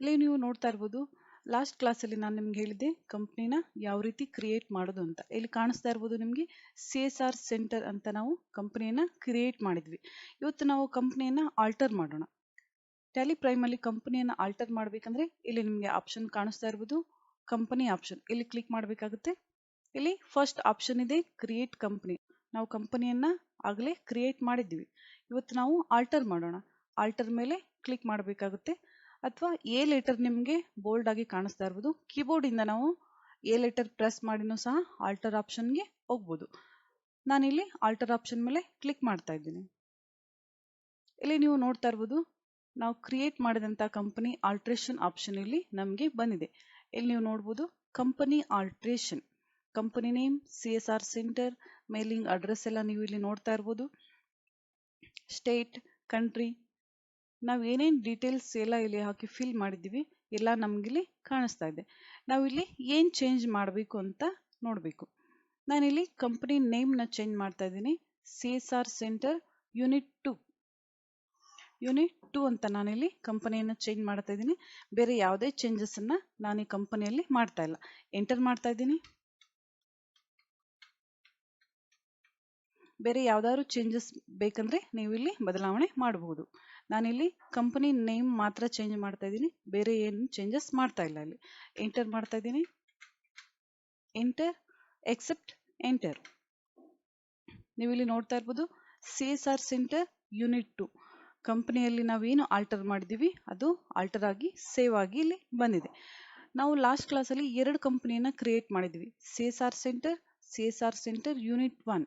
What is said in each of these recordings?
ಇಲ್ಲಿ ನೀವು ನೋಡ್ತಾ ಇರ್ಬೋದು, ಲಾಸ್ಟ್ ಕ್ಲಾಸಲ್ಲಿ ನಾನು ನಿಮ್ಗೆ ಹೇಳಿದ್ದೆ ಕಂಪ್ನಿನ ಯಾವ ರೀತಿ ಕ್ರಿಯೇಟ್ ಮಾಡೋದು ಅಂತ. ಇಲ್ಲಿ ಕಾಣಿಸ್ತಾ ಇರ್ಬೋದು ನಿಮಗೆ CSR ಸೆಂಟರ್ ಅಂತ ನಾವು ಕಂಪ್ನಿಯನ್ನ ಕ್ರಿಯೇಟ್ ಮಾಡಿದ್ವಿ. ಇವತ್ತು ನಾವು ಕಂಪ್ನಿಯನ್ನ ಆಲ್ಟರ್ ಮಾಡೋಣ. ಟ್ಯಾಲಿ ಪ್ರೈಮಲ್ಲಿ ಕಂಪನಿಯನ್ನು ಆಲ್ಟರ್ ಮಾಡಬೇಕಂದ್ರೆ ಇಲ್ಲಿ ನಿಮಗೆ ಆಪ್ಷನ್ ಕಾಣಿಸ್ತಾ ಇರ್ಬೋದು, ಕಂಪನಿ ಆಪ್ಷನ್. ಇಲ್ಲಿ ಕ್ಲಿಕ್ ಮಾಡಬೇಕಾಗುತ್ತೆ. ಇಲ್ಲಿ ಫಸ್ಟ್ ಆಪ್ಷನ್ ಇದೆ ಕ್ರಿಯೇಟ್ ಕಂಪನಿ. ನಾವು ಕಂಪನಿಯನ್ನ ಆಗಲೇ ಕ್ರಿಯೇಟ್ ಮಾಡಿದ್ವಿ. ಇವತ್ತು ನಾವು ಆಲ್ಟರ್ ಮಾಡೋಣ. ಆಲ್ಟರ್ ಮೇಲೆ ಕ್ಲಿಕ್ ಮಾಡಬೇಕಾಗುತ್ತೆ. ಅಥವಾ ಎ ಲೆಟರ್ ನಿಮಗೆ ಬೋಲ್ಡ್ ಆಗಿ ಕಾಣಿಸ್ತಾ ಇರ್ಬೋದು. ಕೀಬೋರ್ಡ್ ಇಂದ ನಾವು ಎ ಲೆಟರ್ ಪ್ರೆಸ್ ಮಾಡಿನೂ ಸಹ ಆಲ್ಟರ್ ಆಪ್ಷನ್ಗೆ ಹೋಗ್ಬೋದು. ನಾನಿಲ್ಲಿ ಆಲ್ಟರ್ ಆಪ್ಷನ್ ಮೇಲೆ ಕ್ಲಿಕ್ ಮಾಡ್ತಾ ಇದ್ದೀನಿ. ಇಲ್ಲಿ ನೀವು ನೋಡ್ತಾ ಇರ್ಬೋದು, ನಾವು ಕ್ರಿಯೇಟ್ ಮಾಡಿದಂಥ ಕಂಪನಿ ಆಲ್ಟ್ರೇಷನ್ ಆಪ್ಷನ್ ಇಲ್ಲಿ ನಮಗೆ ಬಂದಿದೆ. ಇಲ್ಲಿ ನೀವು ನೋಡ್ಬೋದು company alteration, company name, CSR centre, mailing address ಎಲ್ಲ ನೀವು ಇಲ್ಲಿ ನೋಡ್ತಾ ಇರ್ಬೋದು. ಸ್ಟೇಟ್, ಕಂಟ್ರಿ, ನಾವು ಏನೇನು ಡೀಟೇಲ್ಸ್ ಎಲ್ಲ ಇಲ್ಲಿ ಹಾಕಿ ಫಿಲ್ ಮಾಡಿದ್ದೀವಿ ಎಲ್ಲ ನಮಗಿಲ್ಲಿ ಕಾಣಿಸ್ತಾ ಇದೆ. ನಾವಿಲ್ಲಿ ಏನು ಚೇಂಜ್ ಮಾಡಬೇಕು ಅಂತ ನೋಡಬೇಕು. ನಾನಿಲ್ಲಿ ಕಂಪನಿ ನೇಮ್ನ ಚೇಂಜ್ ಮಾಡ್ತಾ ಇದ್ದೀನಿ. CSR ಸೆಂಟರ್ ಯೂನಿಟ್ 2 ಅಂತ ನಾನಿಲ್ಲಿ ಕಂಪನಿಯನ್ನು ಚೇಂಜ್ ಮಾಡ್ತಾ ಇದ್ದೀನಿ. ಬೇರೆ ಯಾವುದೇ ಚೇಂಜಸ್ ಅನ್ನ ನಾನು ಈ ಕಂಪನಿಯಲ್ಲಿ ಮಾಡ್ತಾ ಇಲ್ಲ. ಎಂಟರ್ ಮಾಡ್ತಾ ಇದ್ದೀನಿ. ಬೇರೆ ಯಾವ್ದಾದ್ರು ಚೇಂಜಸ್ ಬೇಕಂದ್ರೆ ನೀವು ಇಲ್ಲಿ ಬದಲಾವಣೆ ಮಾಡಬಹುದು. ನಾನಿಲ್ಲಿ ಕಂಪನಿ ನೇಮ್ ಮಾತ್ರ ಚೇಂಜ್ ಮಾಡ್ತಾ ಇದ್ದೀನಿ, ಬೇರೆ ಏನು ಚೇಂಜಸ್ ಮಾಡ್ತಾ ಇಲ್ಲ. ಇಲ್ಲಿ ಎಂಟರ್ ಮಾಡ್ತಾ ಇದ್ದೀನಿ. Enter, accept, enter. ನೀವು ಇಲ್ಲಿ ನೋಡ್ತಾ ಇರ್ಬೋದು CSR ಸೆಂಟರ್ ಯೂನಿಟ್ 2 ಕಂಪನಿಯಲ್ಲಿ ನಾವೇನು ಆಲ್ಟರ್ ಮಾಡಿದೀವಿ ಅದು ಆಲ್ಟರ್ ಆಗಿ ಸೇವ್ ಆಗಿ ಇಲ್ಲಿ ಬಂದಿದೆ. ನಾವು ಲಾಸ್ಟ್ ಕ್ಲಾಸಲ್ಲಿ 2 ಕಂಪನಿಯನ್ನ ಕ್ರಿಯೇಟ್ ಮಾಡಿದ್ವಿ, CSR ಸೆಂಟರ್ ಯೂನಿಟ್ 1.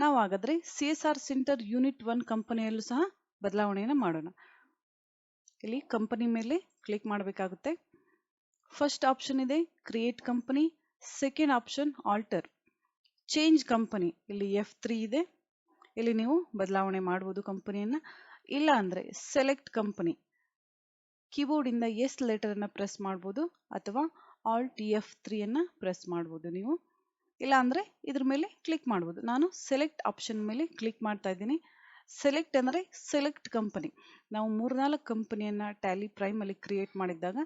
ನಾವು ಹಾಗಾದ್ರೆ CSR ಸೆಂಟರ್ ಯೂನಿಟ್ 1 ಕಂಪನಿಯಲ್ಲೂ ಸಹ ಬದಲಾವಣೆಯನ್ನು ಮಾಡೋಣ. ಇಲ್ಲಿ ಕಂಪನಿ ಮೇಲೆ ಕ್ಲಿಕ್ ಮಾಡಬೇಕಾಗುತ್ತೆ. ಫಸ್ಟ್ ಆಪ್ಷನ್ ಇದೆ create company, second option alter, change company. ಇಲ್ಲಿ F3 ಇದೆ. ಇಲ್ಲಿ ನೀವು ಬದಲಾವಣೆ ಮಾಡಬಹುದು ಕಂಪನಿಯನ್ನ. ಇಲ್ಲ ಅಂದ್ರೆ ಸೆಲೆಕ್ಟ್ ಕಂಪನಿ, ಕೀಬೋರ್ಡ್ ಇಂದ ಎಸ್ ಲೆಟರ್ ಅನ್ನ ಪ್ರೆಸ್ ಮಾಡಬಹುದು ಅಥವಾ Alt F3 ಅನ್ನ ಪ್ರೆಸ್ ಮಾಡಬಹುದು ನೀವು. ಇಲ್ಲ ಅಂದ್ರೆ ಇದ್ರ ಮೇಲೆ ಕ್ಲಿಕ್ ಮಾಡಬಹುದು. ನಾನು ಸೆಲೆಕ್ಟ್ ಆಪ್ಷನ್ ಮೇಲೆ ಕ್ಲಿಕ್ ಮಾಡ್ತಾ ಇದ್ದೀನಿ. ಸೆಲೆಕ್ಟ್ ಅಂದ್ರೆ ಸೆಲೆಕ್ಟ್ ಕಂಪನಿ. ನಾವು 3-4 ಕಂಪನಿಯನ್ನ ಟ್ಯಾಲಿ ಪ್ರೈಮ್ ಅಲ್ಲಿ ಕ್ರಿಯೇಟ್ ಮಾಡಿದ್ದಾಗ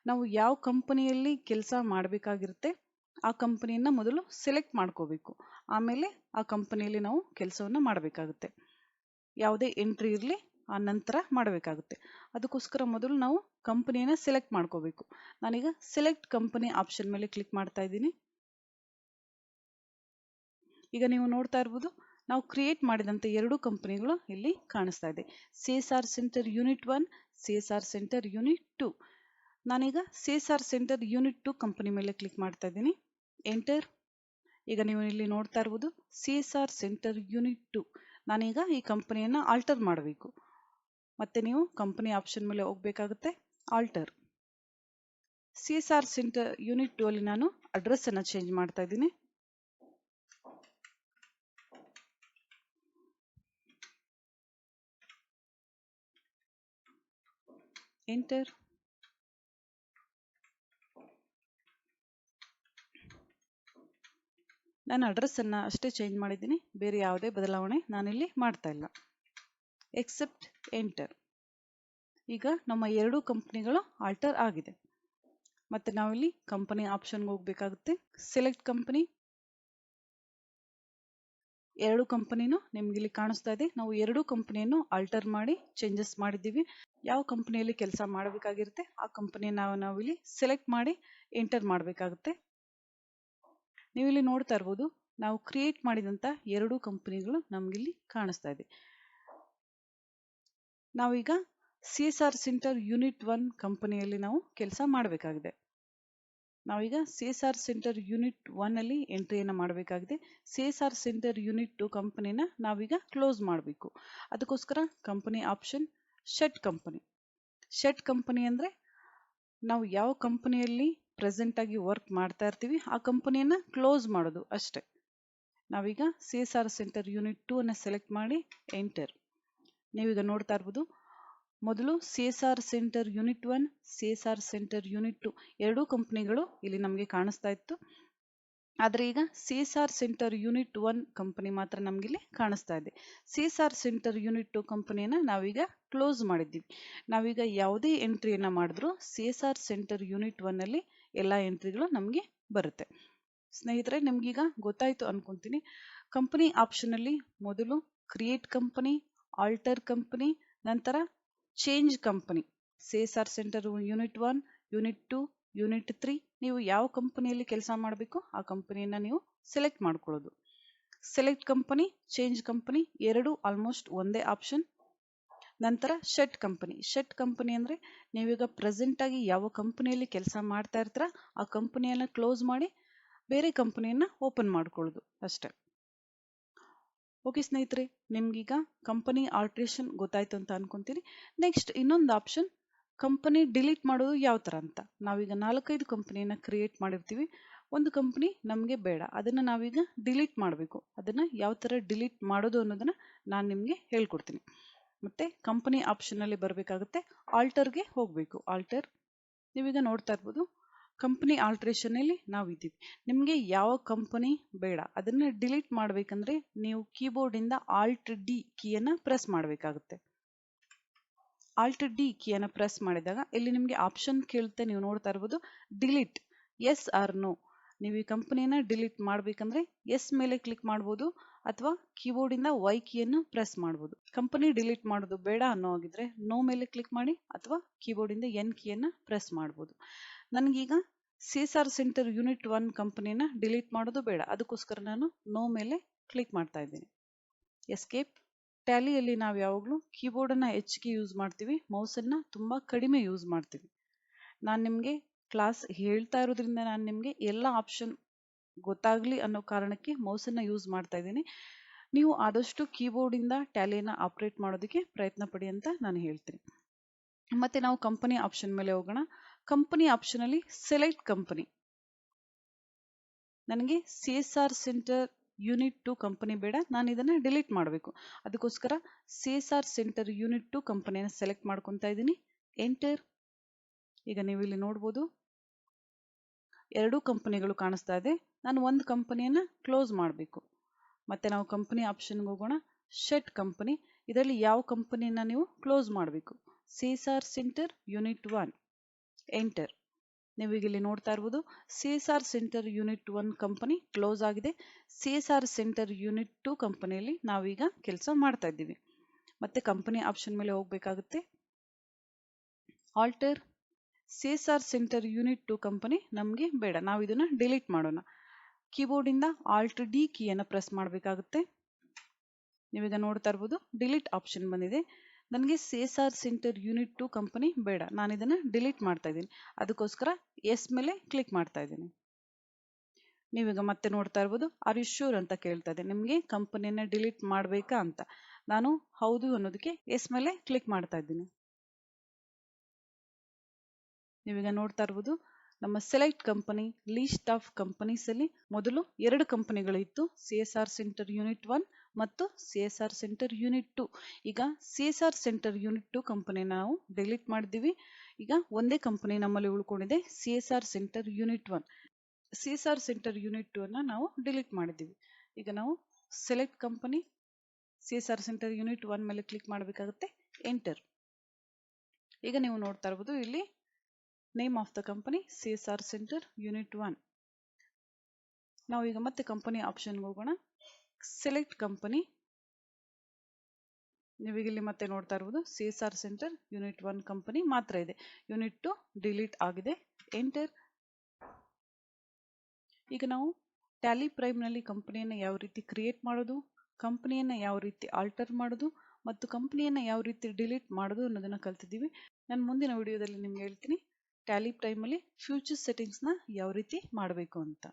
ನಾವು ಯಾವ ಕಂಪನಿಯಲ್ಲಿ ಕೆಲಸ ಮಾಡಬೇಕಾಗಿರುತ್ತೆ ಆ ಕಂಪನಿಯನ್ನ ಮೊದಲು ಸೆಲೆಕ್ಟ್ ಮಾಡ್ಕೋಬೇಕು. ಆಮೇಲೆ ಆ ಕಂಪನಿಯಲ್ಲಿ ನಾವು ಕೆಲಸವನ್ನ ಮಾಡಬೇಕಾಗುತ್ತೆ. ಯಾವುದೇ ಎಂಟ್ರಿ ಇರಲಿ ಆ ನಂತರ ಮಾಡಬೇಕಾಗುತ್ತೆ. ಅದಕ್ಕೋಸ್ಕರ ಮೊದಲು ನಾವು ಕಂಪನಿಯನ್ನ ಸೆಲೆಕ್ಟ್ ಮಾಡ್ಕೋಬೇಕು. ನಾನೀಗ ಸೆಲೆಕ್ಟ್ ಕಂಪನಿ ಆಪ್ಷನ್ ಮೇಲೆ ಕ್ಲಿಕ್ ಮಾಡ್ತಾ ಇದ್ದೀನಿ. ಈಗ ನೀವು ನೋಡ್ತಾ ಇರ್ಬೋದು ನಾವು ಕ್ರಿಯೇಟ್ ಮಾಡಿದಂತೆ 2 ಕಂಪನಿಗಳು ಇಲ್ಲಿ ಕಾಣಿಸ್ತಾ ಇದೆ. CSR center unit 1, CSR center unit 2. ನಾನೀಗ CSR ಸೆಂಟರ್ ಯೂನಿಟ್ 2 ಕಂಪನಿ ಮೇಲೆ ಕ್ಲಿಕ್ ಮಾಡ್ತಾ ಇದ್ದೀನಿ. ಎಂಟರ್. ಈಗ ನೀವು ಇಲ್ಲಿ ನೋಡ್ತಾ ಇರ್ಬೋದು CSR ಸೆಂಟರ್ ಯೂನಿಟ್ 2. ನಾನೀಗ ಈ ಕಂಪನಿಯನ್ನ ಆಲ್ಟರ್ ಮಾಡಬೇಕು. ಮತ್ತೆ ನೀವು ಕಂಪನಿ ಆಪ್ಷನ್ ಮೇಲೆ ಹೋಗ್ಬೇಕಾಗುತ್ತೆ. ಆಲ್ಟರ್. CSR ಸೆಂಟರ್ ಯೂನಿಟ್ 2 ಅಲ್ಲಿ ನಾನು ಅಡ್ರೆಸ್ ಅನ್ನ ಚೇಂಜ್ ಮಾಡ್ತಾ ಇದ್ದೀನಿ. ಎಂಟರ್. ನಾನು ಅಡ್ರೆಸ್ ಅನ್ನ ಅಷ್ಟೇ ಚೇಂಜ್ ಮಾಡಿದ್ದೀನಿ, ಬೇರೆ ಯಾವುದೇ ಬದಲಾವಣೆ ನಾನಿಲ್ಲಿ ಮಾಡ್ತಾ ಇಲ್ಲ. Accept, enter. ಈಗ ನಮ್ಮ 2 ಕಂಪನಿಗಳು ಆಲ್ಟರ್ ಆಗಿದೆ. ಮತ್ತೆ ನಾವಿಲ್ಲಿ ಕಂಪನಿ ಆಪ್ಷನ್ಗೆ ಹೋಗ್ಬೇಕಾಗುತ್ತೆ. Select company. 2 ಕಂಪನಿನೂ ನಿಮ್ಗೆ ಇಲ್ಲಿ ಕಾಣಿಸ್ತಾ ಇದೆ. ನಾವು 2 ಕಂಪನಿಯನ್ನು ಆಲ್ಟರ್ ಮಾಡಿ ಚೇಂಜಸ್ ಮಾಡಿದ್ದೀವಿ. ಯಾವ ಕಂಪನಿಯಲ್ಲಿ ಕೆಲಸ ಮಾಡಬೇಕಾಗಿರುತ್ತೆ ಆ ಕಂಪನಿಯನ್ನು ನಾವಿಲ್ಲಿ ಸೆಲೆಕ್ಟ್ ಮಾಡಿ ಎಂಟರ್ ಮಾಡಬೇಕಾಗುತ್ತೆ. ನೀವು ಇಲ್ಲಿ ನೋಡ್ತಾ ಇರ್ಬೋದು ನಾವು ಕ್ರಿಯೇಟ್ ಮಾಡಿದಂತ 2 ಕಂಪನಿಗಳು ನಮ್ಗಿಲ್ಲಿ ಕಾಣಿಸ್ತಾ ಇದೆ. ನಾವೀಗ CSR ಸೆಂಟರ್ ಯೂನಿಟ್ 1 ಕಂಪನಿಯಲ್ಲಿ ನಾವು ಕೆಲಸ ಮಾಡಬೇಕಾಗಿದೆ. ನಾವೀಗ CSR ಸೆಂಟರ್ ಯೂನಿಟ್ 1 ಅಲ್ಲಿ ಎಂಟ್ರಿಯನ್ನು ಮಾಡಬೇಕಾಗಿದೆ. CSR ಸೆಂಟರ್ ಯೂನಿಟ್ 2 ಕಂಪನಿನ ನಾವೀಗ ಕ್ಲೋಸ್ ಮಾಡಬೇಕು. ಅದಕ್ಕೋಸ್ಕರ company option, shut company. Shut company ಅಂದ್ರೆ ನಾವು ಯಾವ ಕಂಪನಿಯಲ್ಲಿ ಪ್ರೆಸೆಂಟ್ ಆಗಿ ವರ್ಕ್ ಮಾಡ್ತಾ ಇರ್ತೀವಿ ಆ ಕಂಪನಿಯನ್ನ ಕ್ಲೋಸ್ ಮಾಡೋದು ಅಷ್ಟೇ. ನಾವೀಗ CSR ಸೆಂಟರ್ ಯೂನಿಟ್ 2 ಅನ್ನ ಸೆಲೆಕ್ಟ್ ಮಾಡಿ ಎಂಟರ್. ನೀವೀಗ ನೋಡ್ತಾ ಇರ್ಬೋದು ಮೊದಲು CSR center unit 1, CSR center unit 2 2 ಕಂಪನಿಗಳು ಇಲ್ಲಿ ನಮಗೆ ಕಾಣಿಸ್ತಾ ಇತ್ತು. ಆದರೆ ಈಗ CSR ಸೆಂಟರ್ ಯೂನಿಟ್ 1 ಕಂಪನಿ ಮಾತ್ರ ನಮ್ಗೆ ಇಲ್ಲಿ ಕಾಣಿಸ್ತಾ ಇದೆ. CSR ಸೆಂಟರ್ ಯೂನಿಟ್ 2 ಕಂಪನಿಯನ್ನ ನಾವೀಗ ಕ್ಲೋಸ್ ಮಾಡಿದ್ದೀವಿ. ನಾವೀಗ ಯಾವುದೇ ಎಂಟ್ರಿಯನ್ನ ಮಾಡಿದ್ರು CSR ಸೆಂಟರ್ ಯೂನಿಟ್ 1 ಅಲ್ಲಿ ಎಲ್ಲ ಎಂಟ್ರಿಗಳು ನಮಗೆ ಬರುತ್ತೆ. ಸ್ನೇಹಿತರೆ, ನಿಮ್ಗೀಗ ಗೊತ್ತಾಯ್ತು ಅನ್ಕೊಂತೀನಿ. ಕಂಪನಿ ಆಪ್ಷನ್ ಅಲ್ಲಿ ಮೊದಲು ಕ್ರಿಯೇಟ್ ಕಂಪನಿ, ಆಲ್ಟರ್ ಕಂಪನಿ, ನಂತರ change company, CSR center unit 1, unit 2, unit 3 ನೀವು ಯಾವ ಕಂಪನಿಯಲ್ಲಿ ಕೆಲಸ ಮಾಡಬೇಕು ಆ ಕಂಪನಿಯನ್ನ ನೀವು ಸೆಲೆಕ್ಟ್ ಮಾಡ್ಕೊಳ್ಳೋದು. ಸೆಲೆಕ್ಟ್ ಕಂಪನಿ, ಚೇಂಜ್ ಕಂಪನಿ ಎರಡು ಆಲ್ಮೋಸ್ಟ್ ಒಂದೇ ಆಪ್ಷನ್. ನಂತರ ಶಟ್ ಕಂಪನಿ. ಶಟ್ ಕಂಪನಿ ಅಂದ್ರೆ ನೀವೀಗ ಪ್ರೆಸೆಂಟ್ ಆಗಿ ಯಾವ ಕಂಪನಿಯಲ್ಲಿ ಕೆಲಸ ಮಾಡ್ತಾ ಇರ್ತೀರ ಆ ಕಂಪನಿಯನ್ನ ಕ್ಲೋಸ್ ಮಾಡಿ ಬೇರೆ ಕಂಪನಿಯನ್ನ ಓಪನ್ ಮಾಡ್ಕೊಳ್ಳೋದು ಅಷ್ಟೇ. ಓಕೆ ಸ್ನೇಹಿತರೆ, ನಿಮ್ಗೀಗ ಕಂಪನಿ ಆಲ್ಟ್ರೇಷನ್ ಗೊತ್ತಾಯ್ತು ಅಂತ ಅನ್ಕೊಂತೀನಿ. ನೆಕ್ಸ್ಟ್ ಇನ್ನೊಂದು ಆಪ್ಷನ್ ಕಂಪನಿ ಡಿಲೀಟ್ ಮಾಡೋದು ಯಾವ ತರ ಅಂತ. ನಾವೀಗ 4-5 ಕಂಪನಿಯನ್ನ ಕ್ರಿಯೇಟ್ ಮಾಡಿರ್ತೀವಿ. ಒಂದು ಕಂಪನಿ ನಮಗೆ ಬೇಡ, ಅದನ್ನ ನಾವೀಗ ಡಿಲೀಟ್ ಮಾಡಬೇಕು. ಅದನ್ನ ಯಾವ ತರ ಡಿಲೀಟ್ ಮಾಡೋದು ಅನ್ನೋದನ್ನ ನಾನು ನಿಮ್ಗೆ ಹೇಳ್ಕೊಡ್ತೀನಿ. ಮತ್ತೆ ಕಂಪನಿ ಆಪ್ಷನ್ ಅಲ್ಲಿ ಬರಬೇಕಾಗುತ್ತೆ, ಆಲ್ಟರ್ಗೆ ಹೋಗ್ಬೇಕು. ಆಲ್ಟರ್ ನೀವೀಗ ನೋಡ್ತಾ ಇರ್ಬೋದು, ಕಂಪನಿ ಆಲ್ಟ್ರೇಷನ್ ಅಲ್ಲಿ ನಾವಿದ್ದೀವಿ. ನಿಮ್ಗೆ ಯಾವ ಕಂಪನಿ ಬೇಡ ಅದನ್ನ ಡಿಲೀಟ್ ಮಾಡ್ಬೇಕಂದ್ರೆ ನೀವು ಕೀಬೋರ್ಡ್ ಇಂದ Alt-D ಕೀಯನ್ನ ಪ್ರೆಸ್ ಮಾಡಬೇಕಾಗುತ್ತೆ. Alt-D ಕೀಯನ್ನ ಪ್ರೆಸ್ ಮಾಡಿದಾಗ ಇಲ್ಲಿ ನಿಮ್ಗೆ ಆಪ್ಷನ್ ಕೇಳುತ್ತೆ, ನೀವು ನೋಡ್ತಾ ಇರ್ಬೋದು ಡಿಲೀಟ್, ಎಸ್ ಆರ್ ನೋ. ನೀವು ಈ ಕಂಪನಿಯನ್ನ ಡಿಲೀಟ್ ಮಾಡ್ಬೇಕಂದ್ರೆ ಎಸ್ ಮೇಲೆ ಕ್ಲಿಕ್ ಮಾಡ್ಬೋದು ಅಥವಾ ಕೀಬೋರ್ಡ್ ಇಂದ Y ಕೀಯನ್ನು ಪ್ರೆಸ್ ಮಾಡ್ಬೋದು. ಕಂಪನಿ ಡಿಲೀಟ್ ಮಾಡೋದು ಬೇಡ ಅನ್ನೋ ಹಾಗಿದ್ರೆ ನೋ ಮೇಲೆ ಕ್ಲಿಕ್ ಮಾಡಿ ಅಥವಾ ಕೀಬೋರ್ಡ್ ಇಂದ N ಕೀಯನ್ನ ಪ್ರೆಸ್ ಮಾಡ್ಬೋದು. ನನಗೀಗ CSR ಸೆಂಟರ್ ಯೂನಿಟ್ 1 ಕಂಪನಿಯನ್ನ ಡಿಲೀಟ್ ಮಾಡೋದು ಬೇಡ, ಅದಕ್ಕೋಸ್ಕರ ನಾನು ನೋ ಮೇಲೆ ಕ್ಲಿಕ್ ಮಾಡ್ತಾ ಇದ್ದೀನಿ. ಎಸ್ಕೇಪ್. ಟ್ಯಾಲಿಯಲ್ಲಿ ನಾವು ಯಾವಾಗಲೂ ಕೀಬೋರ್ಡ್ ಅನ್ನ ಹೆಚ್ಚಿಗೆ ಯೂಸ್ ಮಾಡ್ತೀವಿ, ಮೌಸ್ ಅನ್ನ ತುಂಬಾ ಕಡಿಮೆ ಯೂಸ್ ಮಾಡ್ತೀವಿ. ನಾನು ನಿಮ್ಗೆ ಕ್ಲಾಸ್ ಹೇಳ್ತಾ ಇರೋದ್ರಿಂದ ನಾನು ನಿಮ್ಗೆ ಎಲ್ಲ ಆಪ್ಷನ್ ಗೊತ್ತಾಗ್ಲಿ ಅನ್ನೋ ಕಾರಣಕ್ಕೆ ಮೌಸ್ ಅನ್ನ ಯೂಸ್ ಮಾಡ್ತಾ ಇದ್ದೀನಿ. ನೀವು ಆದಷ್ಟು ಕೀಬೋರ್ಡ್ ಇಂದ ಟ್ಯಾಲಿಯನ್ನ ಆಪರೇಟ್ ಮಾಡೋದಕ್ಕೆ ಪ್ರಯತ್ನ ಪಡಿ ಅಂತ ನಾನು ಹೇಳ್ತೀನಿ. ಮತ್ತೆ ನಾವು ಕಂಪನಿ ಆಪ್ಷನ್ ಮೇಲೆ ಹೋಗೋಣ. ಕಂಪನಿ ಆಪ್ಷನ್ ಅಲ್ಲಿ ಸೆಲೆಕ್ಟ್ ಕಂಪನಿ. ನನಗೆ CSR ಸೆಂಟರ್ ಯೂನಿಟ್ 2 ಕಂಪನಿ ಬೇಡ, ನಾನು ಇದನ್ನ ಡಿಲೀಟ್ ಮಾಡಬೇಕು. ಅದಕ್ಕೋಸ್ಕರ CSR ಸೆಂಟರ್ ಯೂನಿಟ್ 2 ಕಂಪನಿಯನ್ನ ಸೆಲೆಕ್ಟ್ ಮಾಡ್ಕೊತಾ ಇದ್ದೀನಿ. ಎಂಟರ್. ಈಗ ನೀವು ಇಲ್ಲಿ ನೋಡ್ಬೋದು ಎರಡು ಕಂಪನಿಗಳು ಕಾಣಿಸ್ತಾ ಇದೆ. ನಾನು ಒಂದು ಕಂಪನಿಯನ್ನ ಕ್ಲೋಸ್ ಮಾಡಬೇಕು. ಮತ್ತೆ ನಾವು ಕಂಪನಿ ಆಪ್ಷನ್ಗೆ ಹೋಗೋಣ. Shut company. ಇದರಲ್ಲಿ ಯಾವ ಕಂಪನಿಯನ್ನ ನೀವು ಕ್ಲೋಸ್ ಮಾಡಬೇಕು? CSR center unit 1. ಎಂಟರ್. ನೀವೀಗ ಇಲ್ಲಿ ನೋಡ್ತಾ ಇರ್ಬೋದು CSR center unit 1 company close ಆಗಿದೆ. CSR ಸೆಂಟರ್ ಯೂನಿಟ್ 2 ಕಂಪನಿಯಲ್ಲಿ ನಾವೀಗ ಕೆಲಸ ಮಾಡ್ತಾ ಇದ್ದೀವಿ. ಮತ್ತೆ ಕಂಪನಿ ಆಪ್ಷನ್ ಮೇಲೆ ಹೋಗ್ಬೇಕಾಗುತ್ತೆ. Alter. CSR center unit 2 company ನಮಗೆ ಬೇಡ, ನಾವು ಇದನ್ನ ಡಿಲೀಟ್ ಮಾಡೋಣ. ಕೀಬೋರ್ಡ್ ಇಂದ Alt-D ಕೀಯನ್ನು ಪ್ರೆಸ್ ಮಾಡಬೇಕಾಗುತ್ತೆ. ನೀವೀಗ ನೋಡ್ತಾ ಇರ್ಬೋದು ಡಿಲೀಟ್ ಆಪ್ಷನ್ ಬಂದಿದೆ. ನನಗೆ CSR ಸೆಂಟರ್ ಯೂನಿಟ್ 2 ಕಂಪನಿ ಬೇಡ, ನಾನು ಇದನ್ನ ಡಿಲೀಟ್ ಮಾಡ್ತಾ ಇದ್ದೀನಿ. ಅದಕ್ಕೋಸ್ಕರ ಎಸ್ ಮೇಲೆ ಕ್ಲಿಕ್ ಮಾಡ್ತಾ ಇದ್ದೀನಿ. ನೀವೀಗ ಮತ್ತೆ ನೋಡ್ತಾ ಇರ್ಬೋದು ಆರ್ ಯು ಶ್ಯೂರ್ ಅಂತ ಕೇಳ್ತಾ ಇದೆ, ನಿಮಗೆ ಕಂಪನಿಯನ್ನ ಡಿಲೀಟ್ ಮಾಡಬೇಕಾ ಅಂತ. ನಾನು ಹೌದು ಅನ್ನೋದಕ್ಕೆ ಎಸ್ ಮೇಲೆ ಕ್ಲಿಕ್ ಮಾಡ್ತಾ ಇದ್ದೀನಿ. ನೀವೀಗ ನೋಡ್ತಾ ಇರ್ಬೋದು ನಮ್ಮ select company list of companies ಅಲ್ಲಿ ಮೊದಲು 2 ಕಂಪನಿಗಳು ಇತ್ತು, CSR ಸೆಂಟರ್ ಯೂನಿಟ್ 1 ಮತ್ತು CSR ಸೆಂಟರ್ ಯೂನಿಟ್ 2. ಈಗ CSR ಸೆಂಟರ್ ಯೂನಿಟ್ 2 ಕಂಪನಿ ನಾವು ಡಿಲೀಟ್ ಮಾಡಿದ್ದೀವಿ. ಈಗ ಒಂದೇ ಕಂಪನಿ ನಮ್ಮಲ್ಲಿ ಉಳ್ಕೊಂಡಿದೆ, CSR center unit 1. CSR center unit 2 ಅನ್ನ ನಾವು ಡಿಲೀಟ್ ಮಾಡಿದ್ದೀವಿ. ಈಗ ನಾವು select company CSR center unit 1 ಮೇಲೆ ಕ್ಲಿಕ್ ಮಾಡಬೇಕಾಗುತ್ತೆ. ಎಂಟರ್. ಈಗ ನೀವು ನೋಡ್ತಾ ಇರ್ಬೋದು ಇಲ್ಲಿ name of the company CSR center unit 1. ನಾವು ಈಗ ಮತ್ತೆ ಕಂಪನಿ ಆಪ್ಷನ್ಗೆ ಹೋಗೋಣ. Select company. ನೀವೀಗ ಇಲ್ಲಿ ಮತ್ತೆ ನೋಡ್ತಾ ಇರ್ಬೋದು CSR ಸೆಂಟರ್ ಯೂನಿಟ್ 1 ಕಂಪನಿ ಮಾತ್ರ ಇದೆ, ಯೂನಿಟ್ 2 ಡಿಲೀಟ್ ಆಗಿದೆ. ಎಂಟರ್. ಈಗ ನಾವು ಟ್ಯಾಲಿ ಪ್ರೈಮ್ ನಲ್ಲಿ ಕಂಪನಿಯನ್ನ ಯಾವ ರೀತಿ ಕ್ರಿಯೇಟ್ ಮಾಡೋದು, ಕಂಪನಿಯನ್ನ ಯಾವ ರೀತಿ ಆಲ್ಟರ್ ಮಾಡೋದು ಮತ್ತು ಕಂಪನಿಯನ್ನ ಯಾವ ರೀತಿ ಡಿಲೀಟ್ ಮಾಡೋದು ಅನ್ನೋದನ್ನ ಕಲ್ತಿದ್ದೀವಿ. ನಾನು ಮುಂದಿನ ವಿಡಿಯೋದಲ್ಲಿ ನಿಮ್ಗೆ ಹೇಳ್ತೀನಿ ಟ್ಯಾಲಿ ಪ್ರೈಮ್ ಅಲ್ಲಿ ಫ್ಯೂಚರ್ ಸೆಟ್ಟಿಂಗ್ಸ್ ನ ಯಾವ ರೀತಿ ಮಾಡಬೇಕು ಅಂತ.